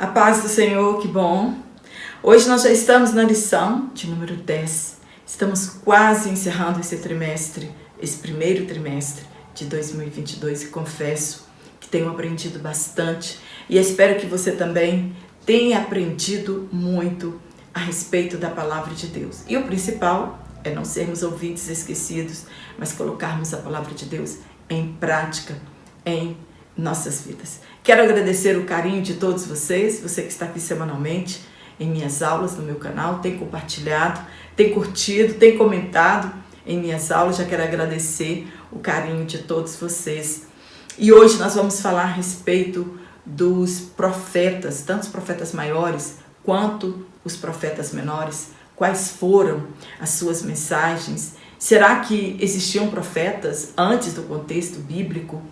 A paz do Senhor, que bom! Hoje nós já estamos na lição de número 10. Estamos quase encerrando esse trimestre, esse primeiro trimestre de 2022 e confesso que tenho aprendido bastante e espero que você também tenha aprendido muito a respeito da palavra de Deus. E o principal é não sermos ouvintes esquecidos, mas colocarmos a palavra de Deus em prática em nossas vidas. Quero agradecer o carinho de todos vocês, você que está aqui semanalmente em minhas aulas no meu canal, tem compartilhado, tem curtido, tem comentado em minhas aulas. Já quero agradecer o carinho de todos vocês. E hoje nós vamos falar a respeito dos profetas, tanto os profetas maiores quanto os profetas menores. Quais foram as suas mensagens? Será que existiam profetas antes do contexto bíblico?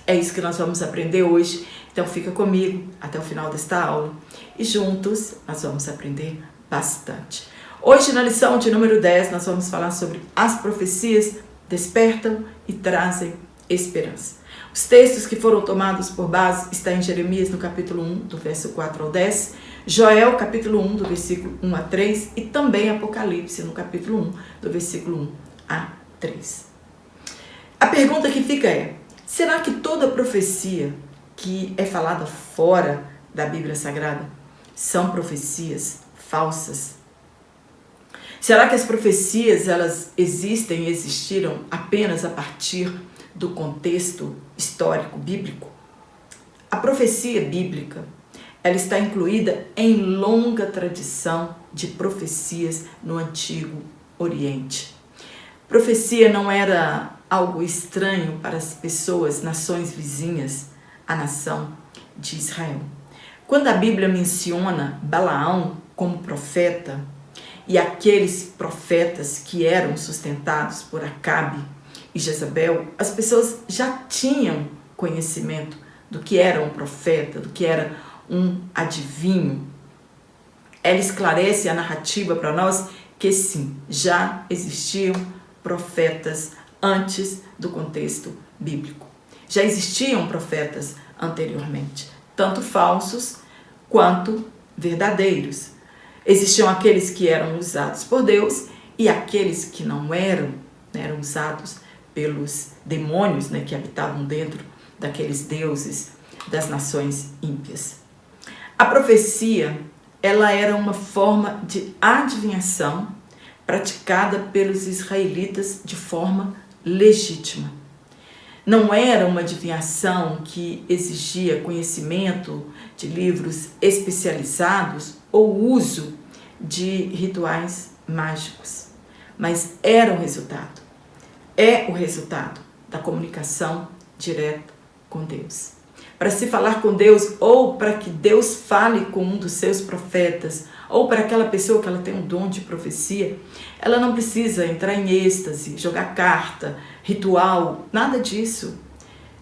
É isso que nós vamos aprender hoje. Então fica comigo até o final desta aula e juntos nós vamos aprender bastante. Hoje na lição de número 10 nós vamos falar sobre as profecias despertam e trazem esperança. Os textos que foram tomados por base estão em Jeremias no capítulo 1, do verso 4 ao 10, Joel capítulo 1, do versículo 1 a 3 e também Apocalipse no capítulo 1, do versículo 1 a 3. A pergunta que fica é: será que toda profecia que é falada fora da Bíblia Sagrada são profecias falsas? Será que as profecias elas existem e existiram apenas a partir do contexto histórico bíblico? A profecia bíblica ela está incluída em longa tradição de profecias no Antigo Oriente. Profecia não era algo estranho para as pessoas, nações vizinhas à nação de Israel. Quando a Bíblia menciona Balaão como profeta e aqueles profetas que eram sustentados por Acabe e Jezabel, as pessoas já tinham conhecimento do que era um profeta, do que era um adivinho. Ela esclarece a narrativa para nós que sim, já existiam profetas antes do contexto bíblico. Já existiam profetas anteriormente, tanto falsos quanto verdadeiros. Existiam aqueles que eram usados por Deus e aqueles que não eram, eram usados pelos demônios, que habitavam dentro daqueles deuses das nações ímpias. A profecia, ela era uma forma de adivinhação praticada pelos israelitas de forma legítima. Não era uma adivinhação que exigia conhecimento de livros especializados ou uso de rituais mágicos, mas era o resultado. É o resultado da comunicação direta com Deus. Para se falar com Deus, ou para que Deus fale com um dos seus profetas, ou para aquela pessoa que ela tem um dom de profecia, ela não precisa entrar em êxtase, jogar carta, ritual, nada disso.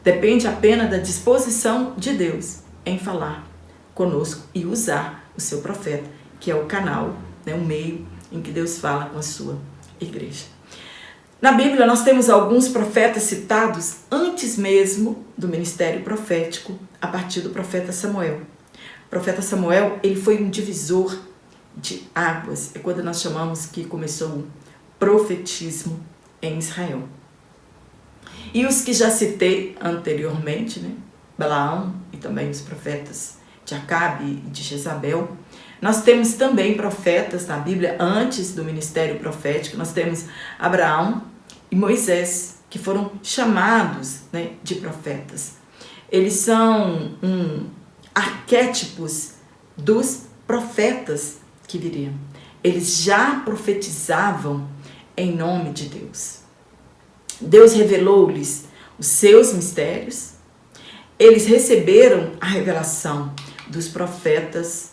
Depende apenas da disposição de Deus em falar conosco e usar o seu profeta, que é o canal, o meio em que Deus fala com a sua igreja. Na Bíblia nós temos alguns profetas citados antes mesmo do ministério profético, a partir do profeta Samuel. O profeta Samuel, ele foi um divisor de águas, é quando nós chamamos que começou o profetismo em Israel. E os que já citei anteriormente, Balaão e também os profetas de Acabe e de Jezabel, nós temos também profetas na Bíblia antes do ministério profético. Nós temos Abraão e Moisés, que foram chamados de profetas. Eles são arquétipos dos profetas que viriam. Eles já profetizavam em nome de Deus. Deus revelou-lhes os seus mistérios. Eles receberam a revelação dos profetas,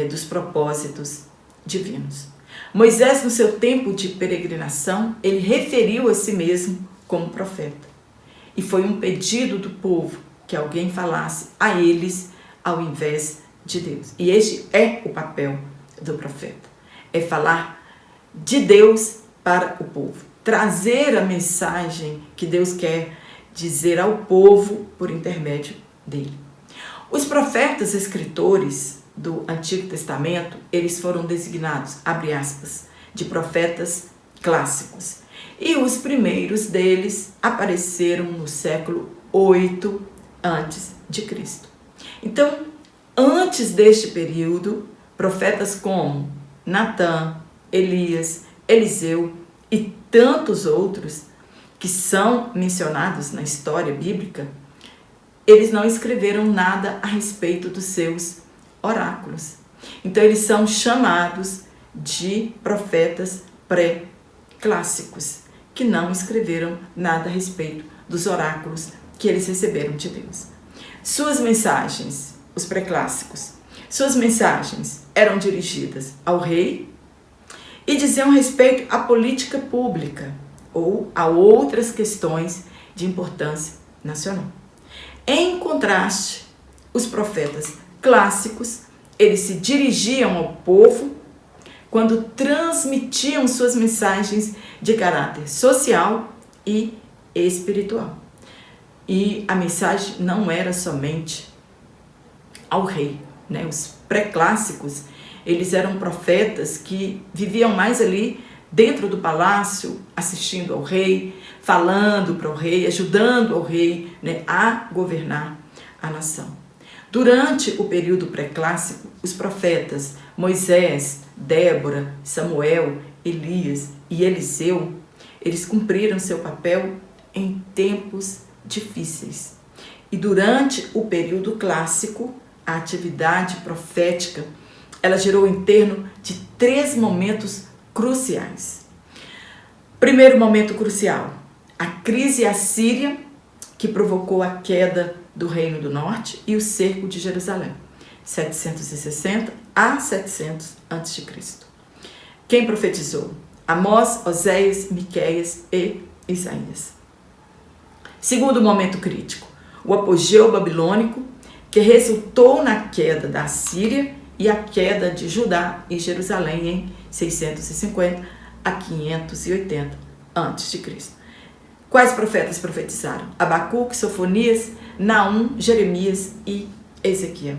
dos propósitos divinos. Moisés, no seu tempo de peregrinação, ele referiu a si mesmo como profeta. E foi um pedido do povo que alguém falasse a eles ao invés de Deus. E este é o papel do profeta. É falar de Deus para o povo. Trazer a mensagem que Deus quer dizer ao povo por intermédio dele. Os profetas escritores do Antigo Testamento, eles foram designados, abre aspas, de profetas clássicos. E os primeiros deles apareceram no século 8 antes de Cristo. Então, antes deste período, profetas como Natã, Elias, Eliseu e tantos outros que são mencionados na história bíblica, eles não escreveram nada a respeito dos seus oráculos. Então, eles são chamados de profetas pré-clássicos, que não escreveram nada a respeito dos oráculos que eles receberam de Deus. Suas mensagens, os pré-clássicos, suas mensagens eram dirigidas ao rei e diziam respeito à política pública ou a outras questões de importância nacional. Em contraste, os profetas clássicos, eles se dirigiam ao povo quando transmitiam suas mensagens de caráter social e espiritual. E a mensagem não era somente ao rei, né? Os pré-clássicos, eles eram profetas que viviam mais ali dentro do palácio, assistindo ao rei, falando para o rei, ajudando o rei, né, a governar a nação. Durante o período pré-clássico, os profetas Moisés, Débora, Samuel, Elias e Eliseu, eles cumpriram seu papel em tempos difíceis. E durante o período clássico, a atividade profética, ela gerou em torno de 3 momentos cruciais. Primeiro momento crucial, a crise assíria, que provocou a queda do Reino do Norte e o cerco de Jerusalém, 760 a 700 a.C. Quem profetizou? Amós, Oséias, Miqueias e Isaías. Segundo momento crítico, o apogeu babilônico, que resultou na queda da Síria e a queda de Judá e Jerusalém em 650 a 580 a.C. Quais profetas profetizaram? Abacuque, Sofonias, Naum, Jeremias e Ezequiel.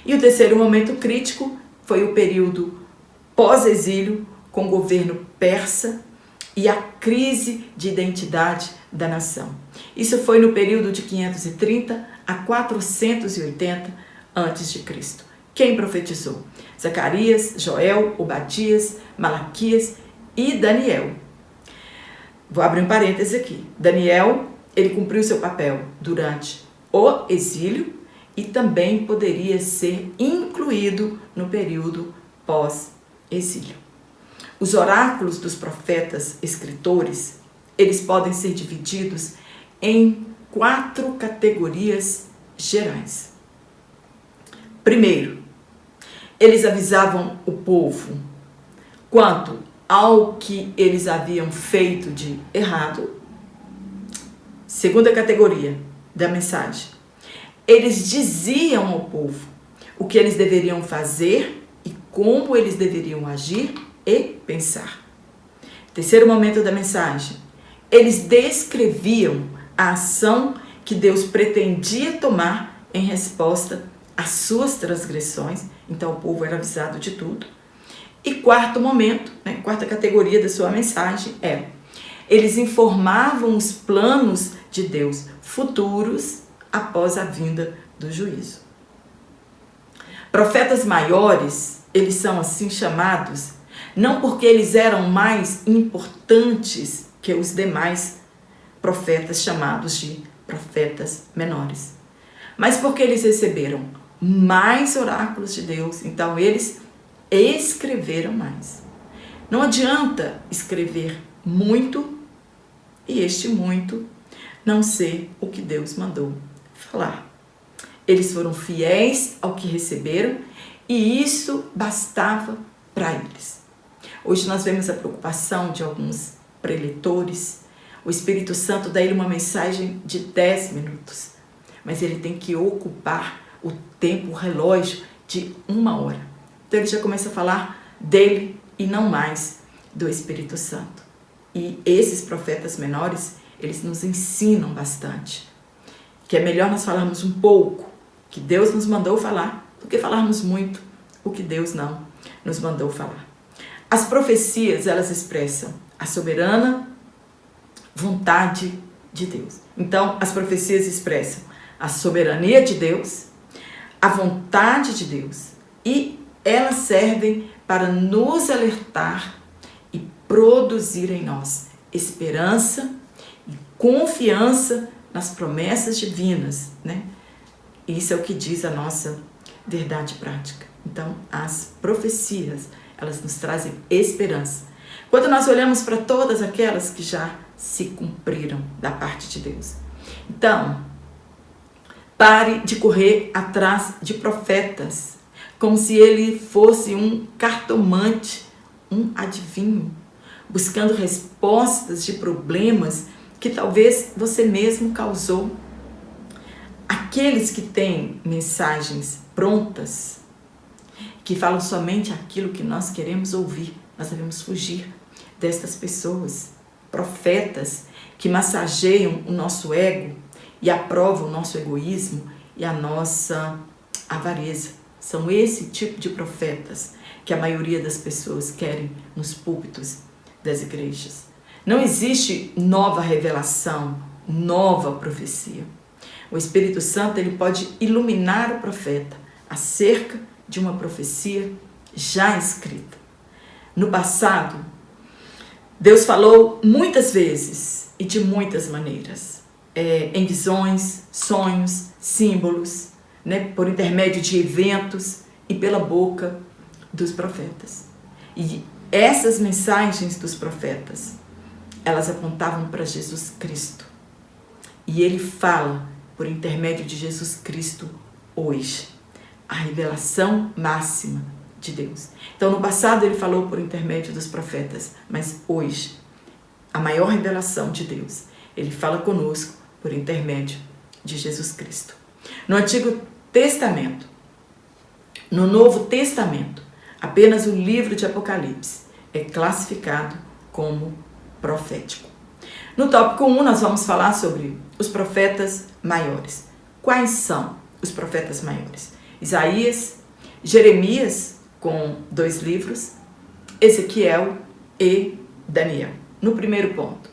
E o terceiro momento crítico foi o período pós-exílio, com o governo persa e a crise de identidade da nação. Isso foi no período de 530 a 480 a.C. Quem profetizou? Zacarias, Joel, Obadias, Malaquias e Daniel. Vou abrir um parêntese aqui. Daniel, ele cumpriu seu papel durante o exílio e também poderia ser incluído no período pós-exílio. Os oráculos dos profetas escritores, eles podem ser divididos em 4 categorias gerais. Primeiro, eles avisavam o povo quanto ao que eles haviam feito de errado. Segunda categoria da mensagem, eles diziam ao povo o que eles deveriam fazer e como eles deveriam agir e pensar. Terceiro momento da mensagem, eles descreviam a ação que Deus pretendia tomar em resposta às suas transgressões. Então o povo era avisado de tudo. E quarto momento, quarta categoria da sua mensagem é: eles informavam os planos de Deus futuros após a vinda do juízo. Profetas maiores, eles são assim chamados, não porque eles eram mais importantes que os demais profetas chamados de profetas menores, mas porque eles receberam mais oráculos de Deus, então eles escreveram mais. Não adianta escrever muito e este muito não ser o que Deus mandou falar. Eles foram fiéis ao que receberam e isso bastava para eles. Hoje nós vemos a preocupação de alguns preletores. O Espírito Santo dá ele uma mensagem de 10 minutos, mas ele tem que ocupar o tempo, o relógio de 1 hora. Então ele já começa a falar dele e não mais do Espírito Santo. E esses profetas menores, eles nos ensinam bastante, que é melhor nós falarmos um pouco, que Deus nos mandou falar, do que falarmos muito o que Deus não nos mandou falar. As profecias, elas expressam a soberana vontade de Deus. Então, as profecias expressam a soberania de Deus, a vontade de Deus, e elas servem para nos alertar e produzir em nós esperança e confiança nas promessas divinas, né? Isso é o que diz a nossa verdade prática. Então, as profecias, elas nos trazem esperança. Quando nós olhamos para todas aquelas que já se cumpriram da parte de Deus. Então, pare de correr atrás de profetas, como se ele fosse um cartomante, um adivinho, buscando respostas de problemas que talvez você mesmo causou. Aqueles que têm mensagens prontas, que falam somente aquilo que nós queremos ouvir, nós devemos fugir destas pessoas. Profetas que massageiam o nosso ego e aprovam o nosso egoísmo e a nossa avareza. São esse tipo de profetas que a maioria das pessoas querem nos púlpitos das igrejas. Não existe nova revelação, nova profecia. O Espírito Santo, ele pode iluminar o profeta acerca de uma profecia já escrita. No passado, Deus falou muitas vezes e de muitas maneiras, em visões, sonhos, símbolos, né, por intermédio de eventos e pela boca dos profetas. E essas mensagens dos profetas, elas apontavam para Jesus Cristo. E ele fala por intermédio de Jesus Cristo hoje, a revelação máxima de Deus. Então, no passado ele falou por intermédio dos profetas, mas hoje, a maior revelação de Deus, ele fala conosco por intermédio de Jesus Cristo. No Antigo Testamento, no Novo Testamento, apenas o livro de Apocalipse é classificado como profético. No tópico 1, nós vamos falar sobre os profetas maiores. Quais são os profetas maiores? Isaías, Jeremias, com 2 livros, Ezequiel e Daniel. No primeiro ponto,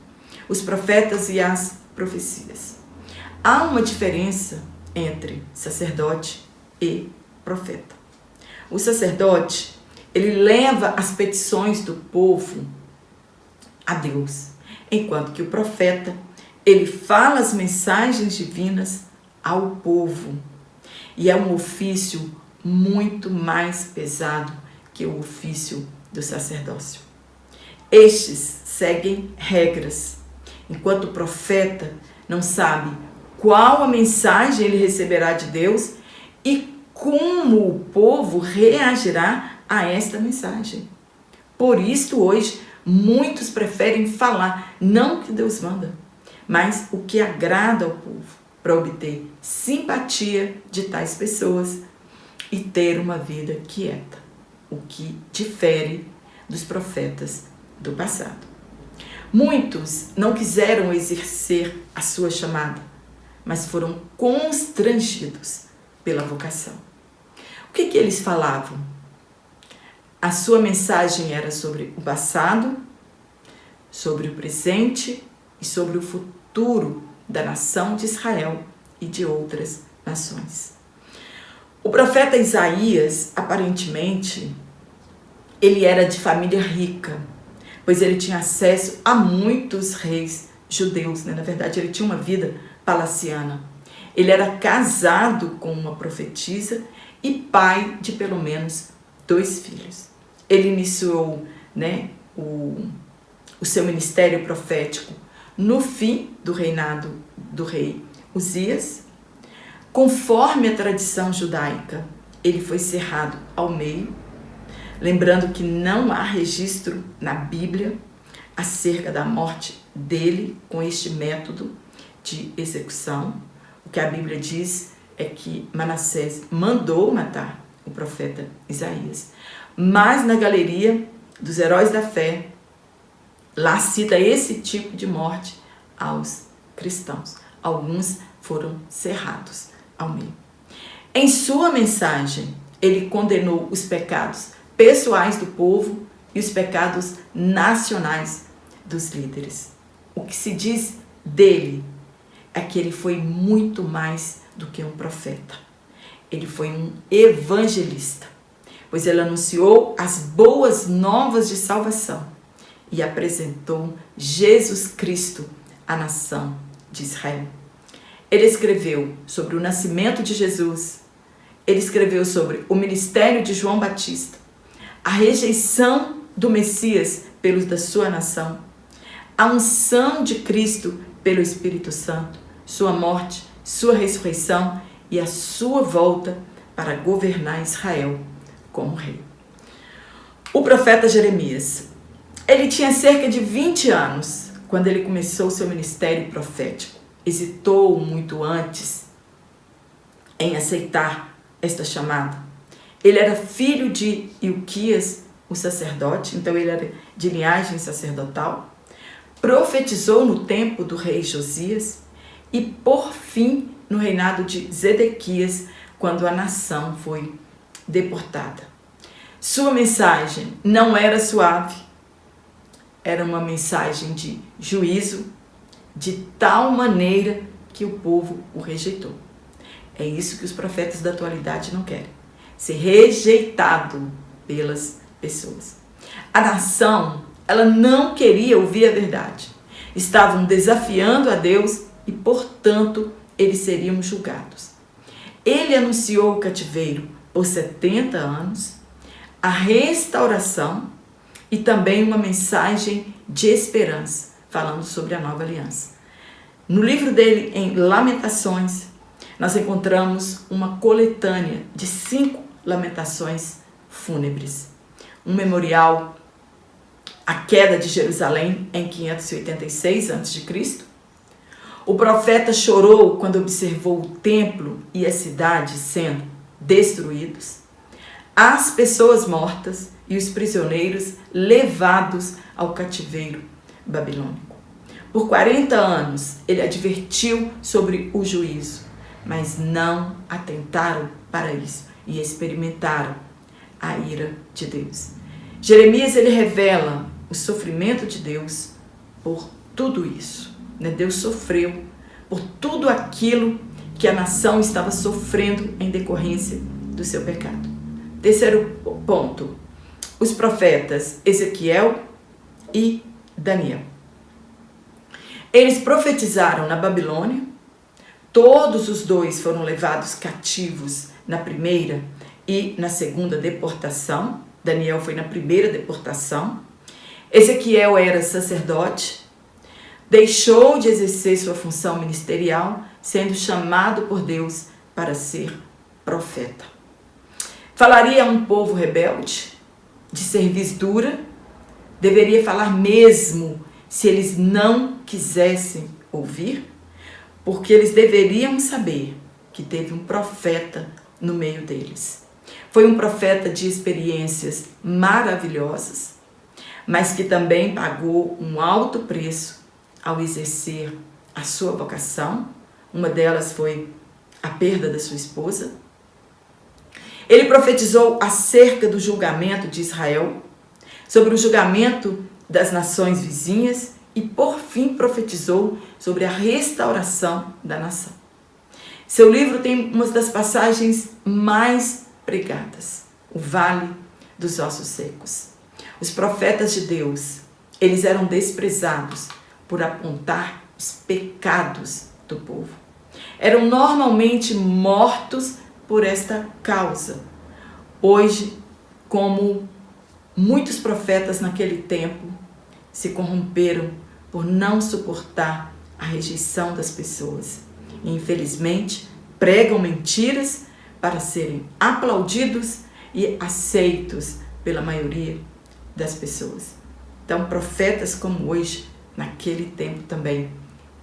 os profetas e as profecias. Há uma diferença entre sacerdote e profeta. O sacerdote, ele leva as petições do povo a Deus, enquanto que o profeta, ele fala as mensagens divinas ao povo. E é um ofício muito mais pesado que o ofício do sacerdócio. Estes seguem regras, enquanto o profeta não sabe qual a mensagem ele receberá de Deus e como o povo reagirá a esta mensagem. Por isso, hoje, muitos preferem falar, não o que Deus manda, mas o que agrada ao povo, para obter simpatia de tais pessoas e ter uma vida quieta, o que difere dos profetas do passado. Muitos não quiseram exercer a sua chamada, mas foram constrangidos pela vocação. O que eles falavam? A sua mensagem era sobre o passado, sobre o presente e sobre o futuro da nação de Israel e de outras nações. O profeta Isaías, aparentemente, ele era de família rica, pois ele tinha acesso a muitos reis judeus, né? Na verdade, ele tinha uma vida palaciana. Ele era casado com uma profetisa e pai de pelo menos 2 filhos. Ele iniciou, né, o seu ministério profético no fim do reinado do rei Uzias. Conforme a tradição judaica, ele foi cerrado ao meio, lembrando que não há registro na Bíblia acerca da morte dele com este método de execução. O que a Bíblia diz é que Manassés mandou matar o profeta Isaías. Mas na galeria dos heróis da fé, lá cita esse tipo de morte aos cristãos. Alguns foram cerrados ao meio. Em sua mensagem, ele condenou os pecados pessoais do povo e os pecados nacionais dos líderes. O que se diz dele é que ele foi muito mais do que um profeta. Ele foi um evangelista, pois ele anunciou as boas novas de salvação e apresentou Jesus Cristo à nação de Israel. Ele escreveu sobre o nascimento de Jesus, ele escreveu sobre o ministério de João Batista, a rejeição do Messias pelos da sua nação, a unção de Cristo pelo Espírito Santo, sua morte, sua ressurreição e a sua volta para governar Israel como rei. O profeta Jeremias, ele tinha cerca de 20 anos quando ele começou seu ministério profético. Hesitou muito antes em aceitar esta chamada. Ele era filho de Ilquias, o sacerdote, então ele era de linhagem sacerdotal. Profetizou no tempo do rei Josias e, por fim, no reinado de Zedequias, quando a nação foi deportada. Sua mensagem não era suave, era uma mensagem de juízo, de tal maneira que o povo o rejeitou. É isso que os profetas da atualidade não querem, ser rejeitado pelas pessoas. A nação, ela não queria ouvir a verdade. Estavam desafiando a Deus e, portanto, eles seriam julgados. Ele anunciou o cativeiro por 70 anos, a restauração e também uma mensagem de esperança, falando sobre a nova aliança. No livro dele, em Lamentações, nós encontramos uma coletânea de 5 lamentações fúnebres. Um memorial à queda de Jerusalém em 586 a.C., o profeta chorou quando observou o templo e a cidade sendo destruídos, as pessoas mortas e os prisioneiros levados ao cativeiro babilônico. Por 40 anos ele advertiu sobre o juízo, mas não atentaram para isso e experimentaram a ira de Deus. Jeremias, ele revela o sofrimento de Deus por tudo isso. Deus sofreu por tudo aquilo que a nação estava sofrendo em decorrência do seu pecado. Terceiro ponto, os profetas Ezequiel e Daniel. Eles profetizaram na Babilônia, todos os dois foram levados cativos na primeira e na segunda deportação. Daniel foi na primeira deportação. Ezequiel era sacerdote, deixou de exercer sua função ministerial, sendo chamado por Deus para ser profeta. Falaria a um povo rebelde, de cerviz dura, deveria falar mesmo se eles não quisessem ouvir, porque eles deveriam saber que teve um profeta no meio deles. Foi um profeta de experiências maravilhosas, mas que também pagou um alto preço ao exercer a sua vocação. Uma delas foi a perda da sua esposa. Ele profetizou acerca do julgamento de Israel, sobre o julgamento das nações vizinhas e, por fim, profetizou sobre a restauração da nação. Seu livro tem uma das passagens mais pregadas, o Vale dos Ossos Secos. Os profetas de Deus, eles eram desprezados por apontar os pecados do povo. Eram normalmente mortos por esta causa. Hoje, como muitos profetas naquele tempo se corromperam por não suportar a rejeição das pessoas. E, infelizmente, pregam mentiras para serem aplaudidos e aceitos pela maioria das pessoas. Então, profetas como hoje, naquele tempo também,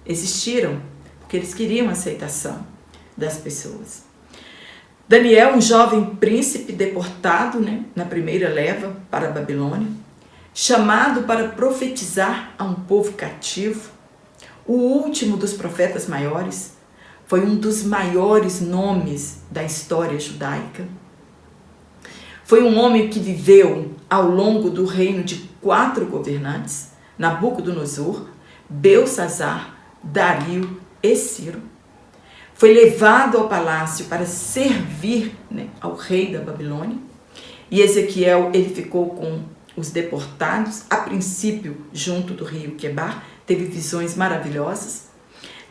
existiram, porque eles queriam a aceitação das pessoas. Daniel, um jovem príncipe deportado, na primeira leva para a Babilônia, chamado para profetizar a um povo cativo, o último dos profetas maiores, foi um dos maiores nomes da história judaica. Foi um homem que viveu ao longo do reino de 4 governantes, Nabucodonosor, Belsazar, Dario e Ciro. Foi levado ao palácio para servir, ao rei da Babilônia. E Ezequiel, ele ficou com os deportados, a princípio junto do rio Quebar, teve visões maravilhosas.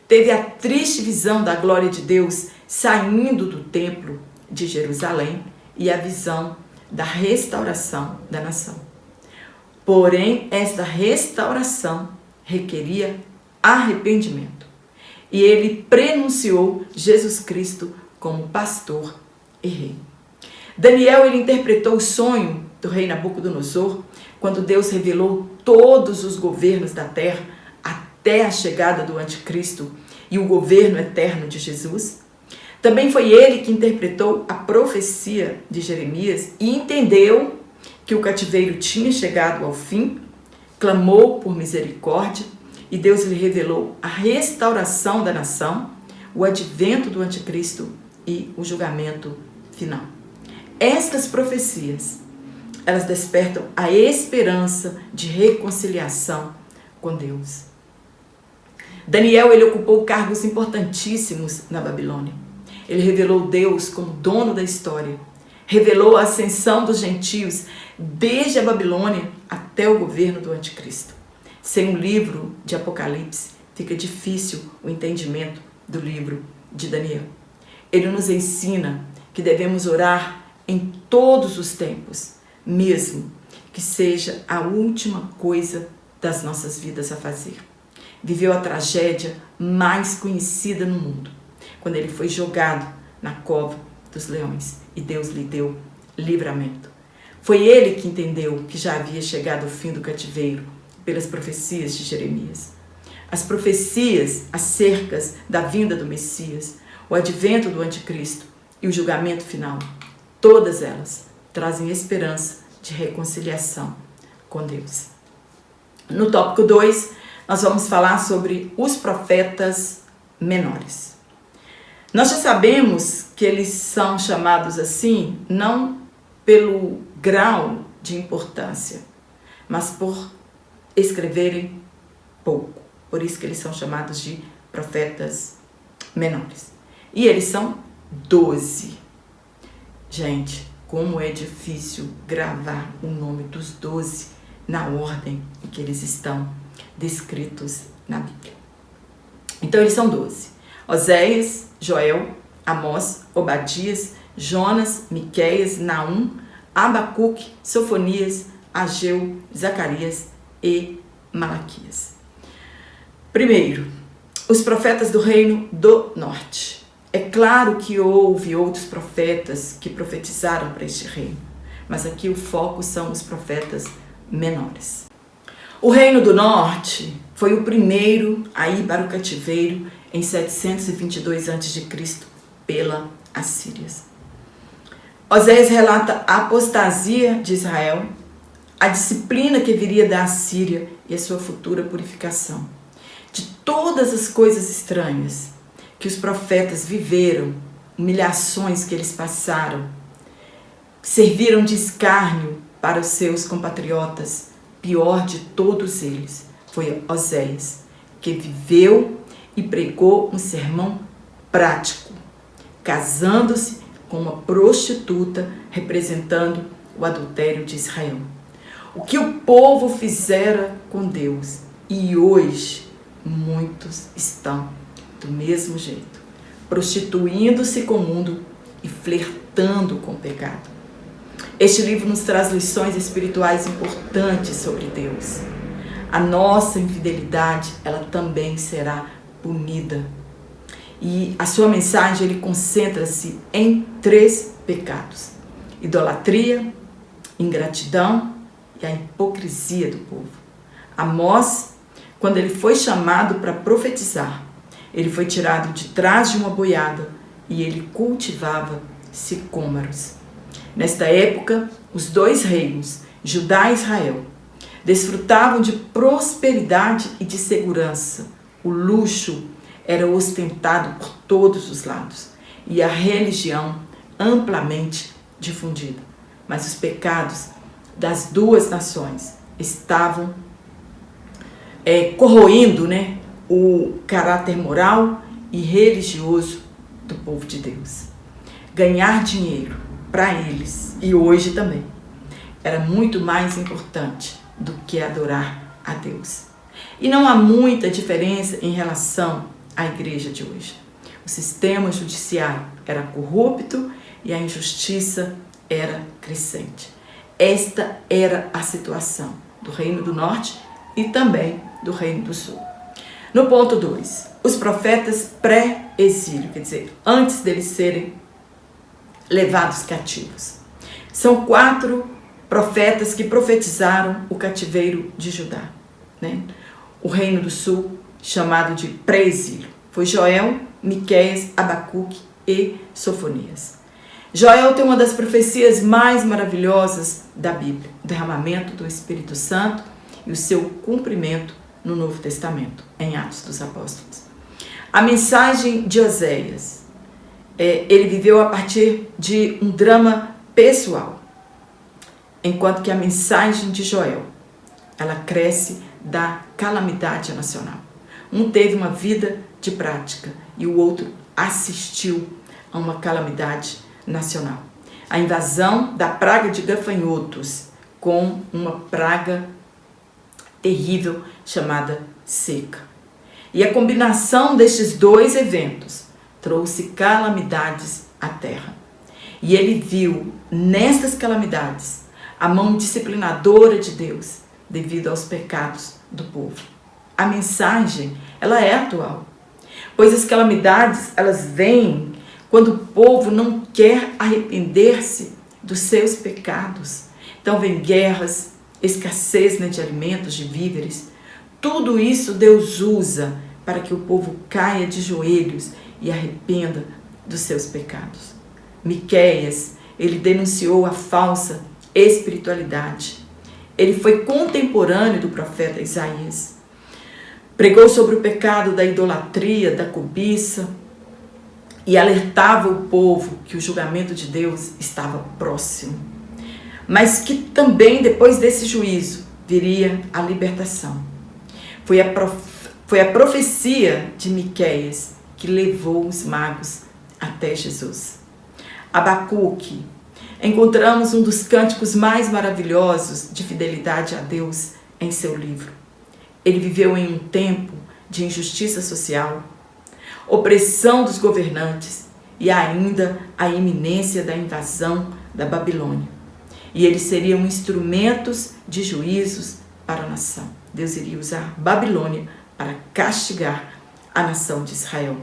Teve a triste visão da glória de Deus saindo do templo de Jerusalém e a visão da restauração da nação. Porém, esta restauração requeria arrependimento. E ele prenunciou Jesus Cristo como pastor e rei. Daniel, ele interpretou o sonho do rei Nabucodonosor quando Deus revelou todos os governos da terra até a chegada do anticristo e o governo eterno de Jesus. Também foi ele que interpretou a profecia de Jeremias e entendeu que o cativeiro tinha chegado ao fim, clamou por misericórdia e Deus lhe revelou a restauração da nação, o advento do anticristo e o julgamento final. Estas profecias, elas despertam a esperança de reconciliação com Deus. Daniel, ele ocupou cargos importantíssimos na Babilônia. Ele revelou Deus como dono da história, revelou a ascensão dos gentios desde a Babilônia até o governo do anticristo. Sem o livro de Apocalipse, fica difícil o entendimento do livro de Daniel. Ele nos ensina que devemos orar em todos os tempos, mesmo que seja a última coisa das nossas vidas a fazer. Viveu a tragédia mais conhecida no mundo, quando ele foi jogado na cova dos leões e Deus lhe deu livramento. Foi ele que entendeu que já havia chegado o fim do cativeiro pelas profecias de Jeremias. As profecias acerca da vinda do Messias, o advento do anticristo e o julgamento final, todas elas trazem esperança de reconciliação com Deus. No tópico 2, nós vamos falar sobre os profetas menores. Nós já sabemos que eles são chamados assim não pelo grau de importância, mas por escreverem pouco. Por isso que eles são chamados de profetas menores. E eles são 12. Gente, como é difícil gravar o nome dos 12 na ordem em que eles estão descritos na Bíblia. Então eles são 12. Oséias, Joel, Amós, Obadias, Jonas, Miqueias, Naum, Abacuque, Sofonias, Ageu, Zacarias e Malaquias. Primeiro, os profetas do reino do norte. É claro que houve outros profetas que profetizaram para este reino, mas aqui o foco são os profetas menores. O reino do norte foi o primeiro a ir para o cativeiro em 722 a.C. pela Assíria. Oséias relata a apostasia de Israel, a disciplina que viria da Assíria e a sua futura purificação. De todas as coisas estranhas que os profetas viveram, humilhações que eles passaram, serviram de escárnio para os seus compatriotas, pior de todos eles foi Oséias, que viveu e pregou um sermão prático, casando-se com uma prostituta representando o adultério de Israel. O que o povo fizera com Deus, e hoje muitos estão do mesmo jeito, prostituindo-se com o mundo e flertando com o pecado. Este livro nos traz lições espirituais importantes sobre Deus. A nossa infidelidade, ela também será punida. E a sua mensagem, ele concentra-se em 3 pecados: idolatria, ingratidão e a hipocrisia do povo. Amós, quando ele foi chamado para profetizar, ele foi tirado de trás de uma boiada e ele cultivava sicômoros. Nesta época, os 2 reinos, Judá e Israel, desfrutavam de prosperidade e de segurança. O luxo era ostentado por todos os lados e a religião amplamente difundida. mas os pecados das duas nações estavam corroendo, né, o caráter moral e religioso do povo de Deus. Ganhar dinheiro para eles, e hoje também, era muito mais importante do que adorar a Deus. E não há muita diferença em relação à igreja de hoje. O sistema judiciário era corrupto e a injustiça era crescente. Esta era a situação do Reino do Norte e também do Reino do Sul. No ponto 2, os profetas pré-exílio, quer dizer, antes deles serem levados cativos. São 4 profetas que profetizaram o cativeiro de Judá, né? O Reino do Sul, chamado de pré-exílio, foi Joel, Miqueias, Abacuque e Sofonias. Joel tem uma das profecias mais maravilhosas da Bíblia, o derramamento do Espírito Santo e o seu cumprimento no Novo Testamento, em Atos dos Apóstolos. A mensagem de Oséias, ele viveu a partir de um drama pessoal, enquanto que a mensagem de Joel, ela cresce da calamidade nacional. Um teve uma vida de prática e o outro assistiu a uma calamidade nacional. A invasão da praga de gafanhotos com uma praga terrível chamada seca. E a combinação destes 2 eventos trouxe calamidades à terra. E ele viu nestas calamidades a mão disciplinadora de Deus devido aos pecados do povo. A mensagem, ela é atual, pois as calamidades, elas vêm quando o povo não quer arrepender-se dos seus pecados. Então vem guerras, escassez, né, de alimentos, de víveres. Tudo isso Deus usa para que o povo caia de joelhos e arrependa dos seus pecados. Miqueias, ele denunciou a falsa espiritualidade. Ele foi contemporâneo do profeta Isaías. Pregou sobre o pecado da idolatria, da cobiça e alertava o povo que o julgamento de Deus estava próximo. Mas que também depois desse juízo viria a libertação. Foi a profecia de Miqueias que levou os magos até Jesus. Abacuque, encontramos um dos cânticos mais maravilhosos de fidelidade a Deus em seu livro. Ele viveu em um tempo de injustiça social, opressão dos governantes e ainda a iminência da invasão da Babilônia. E eles seriam instrumentos de juízos para a nação. Deus iria usar Babilônia para castigar a nação de Israel.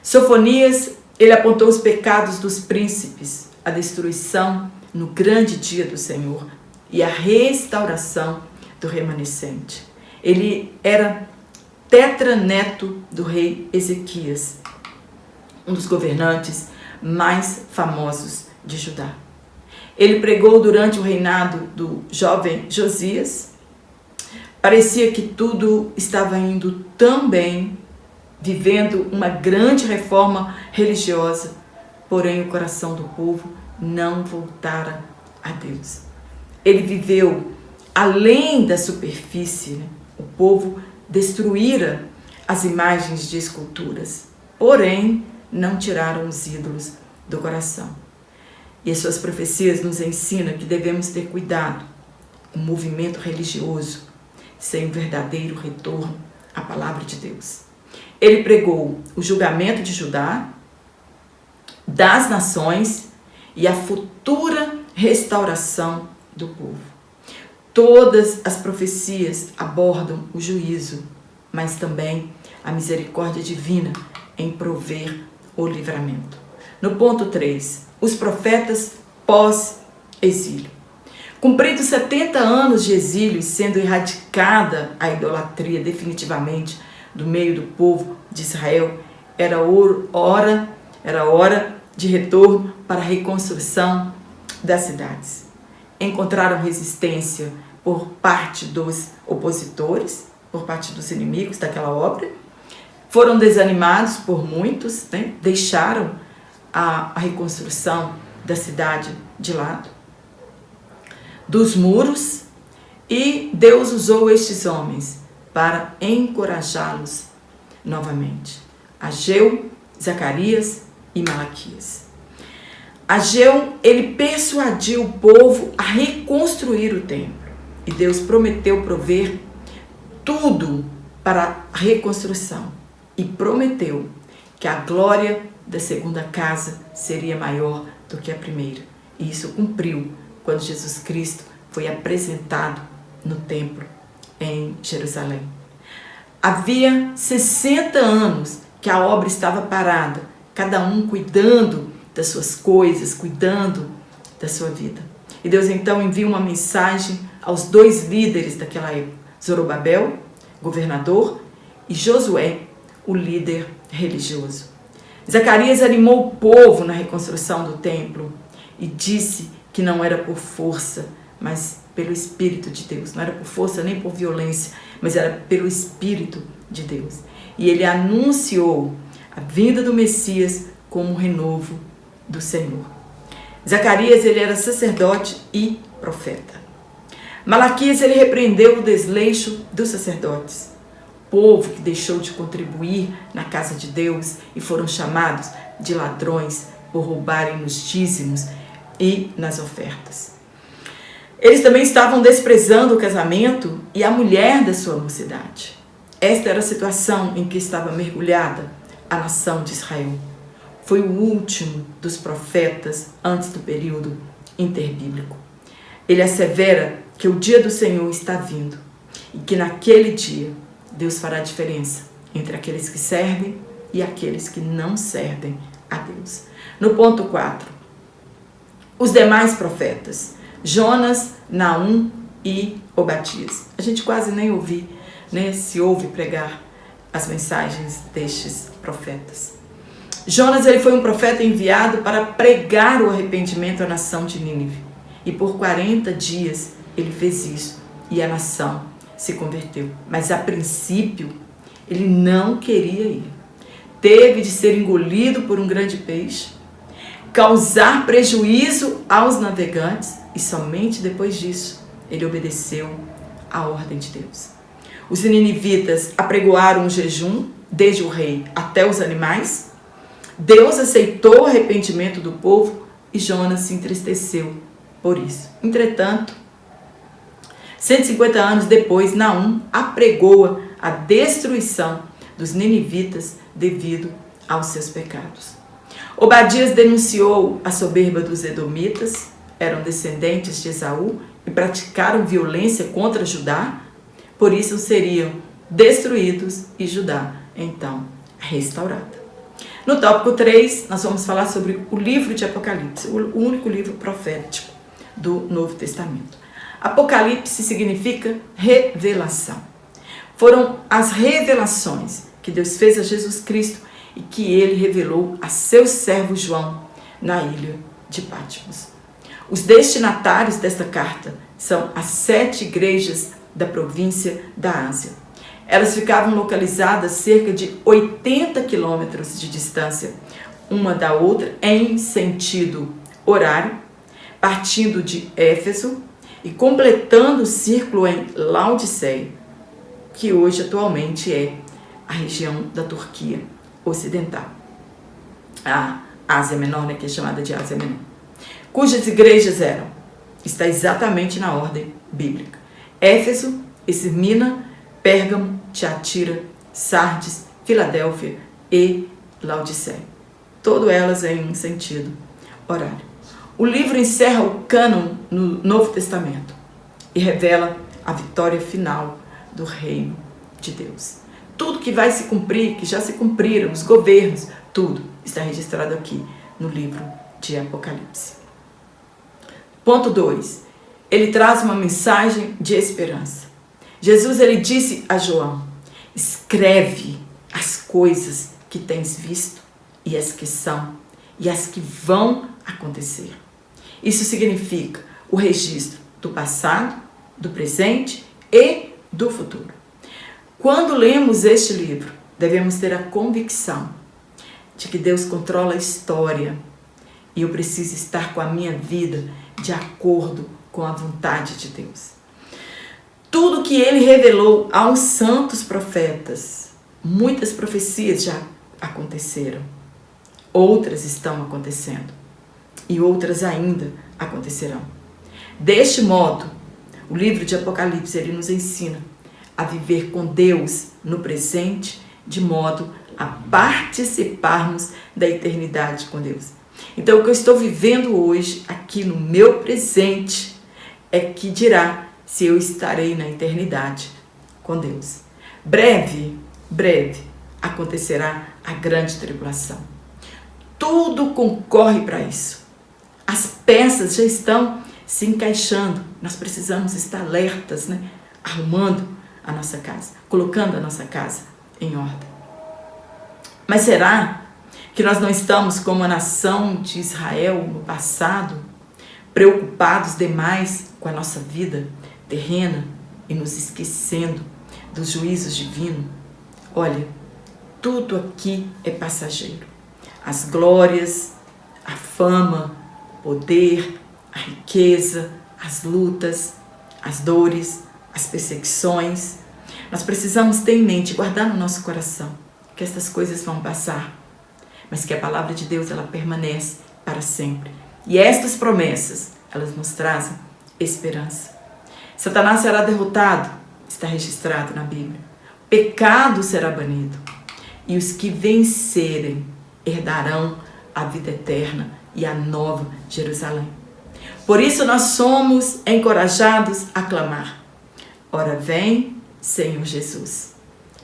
Sofonias, ele apontou os pecados dos príncipes, a destruição no grande dia do Senhor e a restauração do remanescente. Ele era tetraneto do rei Ezequias, um dos governantes mais famosos de Judá. Ele pregou durante o reinado do jovem Josias. Parecia que tudo estava indo tão bem, vivendo uma grande reforma religiosa, porém o coração do povo não voltara a Deus. Ele viveu além da superfície, né? O povo destruíra as imagens de esculturas, porém não tiraram os ídolos do coração. E as suas profecias nos ensinam que devemos ter cuidado com o movimento religioso sem o verdadeiro retorno à palavra de Deus. Ele pregou o julgamento de Judá, das nações e a futura restauração do povo. Todas as profecias abordam o juízo, mas também a misericórdia divina em prover o livramento. No ponto 3, os profetas pós-exílio. Cumpridos 70 anos de exílio e sendo erradicada a idolatria definitivamente do meio do povo de Israel, era hora de retorno para a reconstrução das cidades. Encontraram resistência por parte dos opositores, por parte dos inimigos daquela obra. Foram desanimados por muitos, né? Deixaram a reconstrução da cidade de lado. dos muros, e Deus usou estes homens para encorajá-los novamente. Ageu, Zacarias e Malaquias. Ageu, ele persuadiu o povo a reconstruir o templo. E Deus prometeu prover tudo para a reconstrução. E prometeu que a glória da segunda casa seria maior do que a primeira. E isso cumpriu quando Jesus Cristo foi apresentado no templo em Jerusalém. Havia 60 anos que a obra estava parada, cada um cuidando das suas coisas, cuidando da sua vida. E Deus então envia uma mensagem aos 2 líderes daquela época, Zorobabel, governador, e Josué, o líder religioso. Zacarias animou o povo na reconstrução do templo e disse que não era por força, mas pelo Espírito de Deus. Não era por força nem por violência, mas era pelo Espírito de Deus. E ele anunciou a vinda do Messias como um renovo do Senhor. Zacarias, ele era sacerdote e profeta. Malaquias, ele repreendeu o desleixo dos sacerdotes. Povo que deixou de contribuir na casa de Deus e foram chamados de ladrões por roubarem nos dízimos e nas ofertas. Eles também estavam desprezando o casamento e a mulher da sua mocidade. Esta era a situação em que estava mergulhada a nação de Israel. Foi o último dos profetas antes do período interbíblico. Ele assevera que o dia do Senhor está vindo e que naquele dia Deus fará diferença entre aqueles que servem e aqueles que não servem a Deus. No ponto 4, os demais profetas, Jonas, Naum e Obadias. A gente quase nem se ouve pregar as mensagens destes profetas. Jonas, ele foi um profeta enviado para pregar o arrependimento à nação de Nínive. E por 40 dias ele fez isso e a nação se converteu. Mas a princípio ele não queria ir. Teve de ser engolido por um grande peixe, causar prejuízo aos navegantes e somente depois disso ele obedeceu à ordem de Deus. Os ninivitas apregoaram um jejum, desde o rei até os animais. Deus aceitou o arrependimento do povo e Jonas se entristeceu por isso. Entretanto, 150 anos depois, Naum apregoa a destruição dos ninivitas devido aos seus pecados. Obadias denunciou a soberba dos edomitas, eram descendentes de Esaú e praticaram violência contra Judá, por isso seriam destruídos e Judá, então, restaurada. No tópico 3, nós vamos falar sobre o livro de Apocalipse, o único livro profético do Novo Testamento. Apocalipse significa revelação. Foram as revelações que Deus fez a Jesus Cristo e que ele revelou a seu servo João na ilha de Patmos. Os destinatários desta carta são as 7 igrejas da província da Ásia. Elas ficavam localizadas cerca de 80 quilômetros de distância uma da outra em sentido horário, partindo de Éfeso e completando o círculo em Laodiceia, que hoje atualmente é a região da Turquia ocidental. A Ásia Menor, que é chamada de Ásia Menor. Cujas igrejas está exatamente na ordem bíblica: Éfeso, Esmirna, Pérgamo, Tiatira, Sardes, Filadélfia e Laodiceia. Todas elas em um sentido horário. O livro encerra o cânon no Novo Testamento e revela a vitória final do reino de Deus. Tudo que vai se cumprir, que já se cumpriram, os governos, tudo está registrado aqui no livro de Apocalipse. Ponto 2. Ele traz uma mensagem de esperança. Jesus, ele disse a João: escreve as coisas que tens visto e as que são e as que vão acontecer. Isso significa o registro do passado, do presente e do futuro. Quando lemos este livro, devemos ter a convicção de que Deus controla a história e eu preciso estar com a minha vida de acordo com com a vontade de Deus. Tudo que ele revelou aos santos profetas, muitas profecias já aconteceram, outras estão acontecendo e outras ainda acontecerão. Deste modo, o livro de Apocalipse ele nos ensina a viver com Deus no presente, de modo a participarmos da eternidade com Deus. Então, o que eu estou vivendo hoje, aqui no meu presente, é que dirá se eu estarei na eternidade com Deus. Breve acontecerá a grande tribulação. Tudo concorre para isso. As peças já estão se encaixando. Nós precisamos estar alertas, né? Arrumando a nossa casa, colocando a nossa casa em ordem. Mas será que nós não estamos como a nação de Israel no passado, preocupados demais com a nossa vida terrena e nos esquecendo dos juízos divinos? Olha, tudo aqui é passageiro. As glórias, a fama, o poder, a riqueza, as lutas, as dores, as perseguições. Nós precisamos ter em mente, guardar no nosso coração, que essas coisas vão passar, mas que a palavra de Deus ela permanece para sempre. E estas promessas, elas nos trazem esperança. Satanás será derrotado, está registrado na Bíblia. O pecado será banido. E os que vencerem herdarão a vida eterna e a nova Jerusalém. Por isso nós somos encorajados a clamar: ora vem, Senhor Jesus.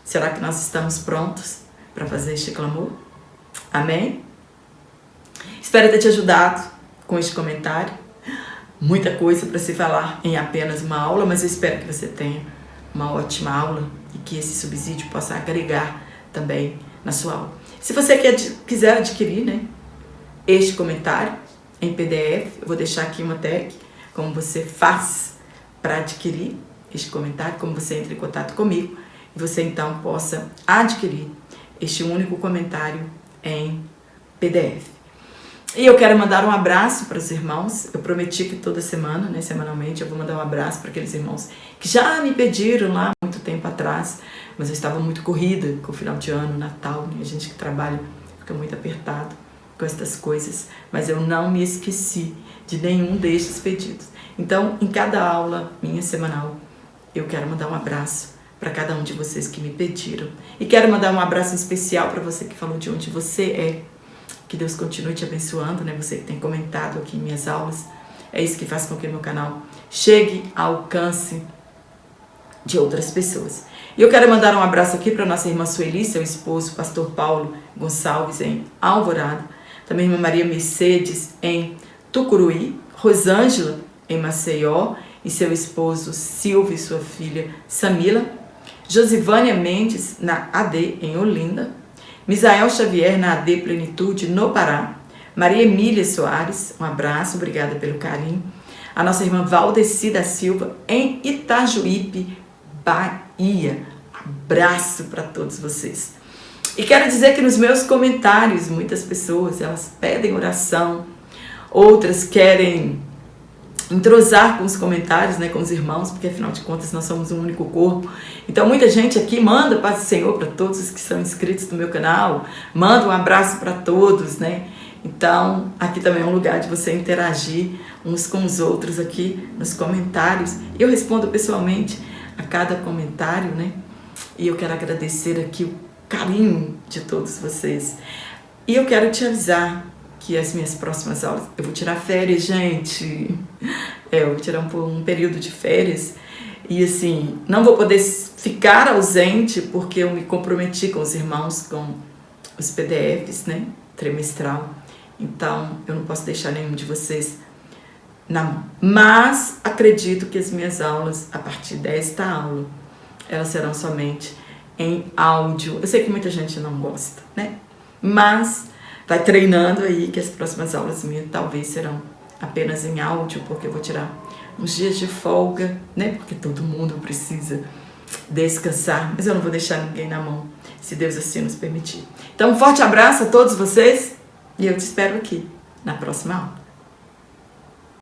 Será que nós estamos prontos para fazer este clamor? Amém? Espero ter te ajudado com este comentário. Muita coisa para se falar em apenas uma aula, mas eu espero que você tenha uma ótima aula e que esse subsídio possa agregar também na sua aula. Se você quiser adquirir, né, este comentário em PDF, eu vou deixar aqui uma tag, como você faz para adquirir este comentário, como você entra em contato comigo, e você então possa adquirir este único comentário em PDF. E eu quero mandar um abraço para os irmãos. Eu prometi que toda semana, né, semanalmente, eu vou mandar um abraço para aqueles irmãos que já me pediram lá muito tempo atrás, mas eu estava muito corrida com o final de ano, Natal, né? A gente que trabalha fica muito apertado com essas coisas, mas eu não me esqueci de nenhum destes pedidos. Então, em cada aula minha semanal, eu quero mandar um abraço para cada um de vocês que me pediram. E quero mandar um abraço especial para você que falou de onde você é. Que Deus continue te abençoando, né? Você que tem comentado aqui em minhas aulas. É isso que faz com que o meu canal chegue ao alcance de outras pessoas. E eu quero mandar um abraço aqui para nossa irmã Sueli, seu esposo, pastor Paulo Gonçalves, em Alvorada. Também irmã Maria Mercedes, em Tucuruí. Rosângela, em Maceió. E seu esposo Silvio e sua filha Samila. Josivânia Mendes, na AD, em Olinda. Misael Xavier, na AD Plenitude, no Pará. Maria Emília Soares, um abraço, obrigada pelo carinho. A nossa irmã Valdeci da Silva, em Itajuípe, Bahia. Abraço para todos vocês. E quero dizer que nos meus comentários, muitas pessoas, elas pedem oração, outras querem entrosar com os comentários, né, com os irmãos, porque afinal de contas nós somos um único corpo. Então muita gente aqui manda paz do Senhor para todos os que são inscritos no meu canal, manda um abraço para todos, né? Então aqui também é um lugar de você interagir uns com os outros aqui nos comentários. Eu respondo pessoalmente a cada comentário, né? E eu quero agradecer aqui o carinho de todos vocês. E eu quero te avisar que as minhas próximas aulas, eu vou tirar férias, gente. Eu vou tirar um período de férias. E assim, não vou poder ficar ausente porque eu me comprometi com os irmãos, com os PDFs, né, trimestral. Então, eu não posso deixar nenhum de vocês na mão. Mas acredito que as minhas aulas, a partir desta aula, elas serão somente em áudio. Eu sei que muita gente não gosta, né? Mas vai treinando aí que as próximas aulas minhas talvez serão apenas em áudio, porque eu vou tirar uns dias de folga, né? Porque todo mundo precisa descansar, mas eu não vou deixar ninguém na mão, se Deus assim nos permitir. Então, um forte abraço a todos vocês e eu te espero aqui na próxima aula.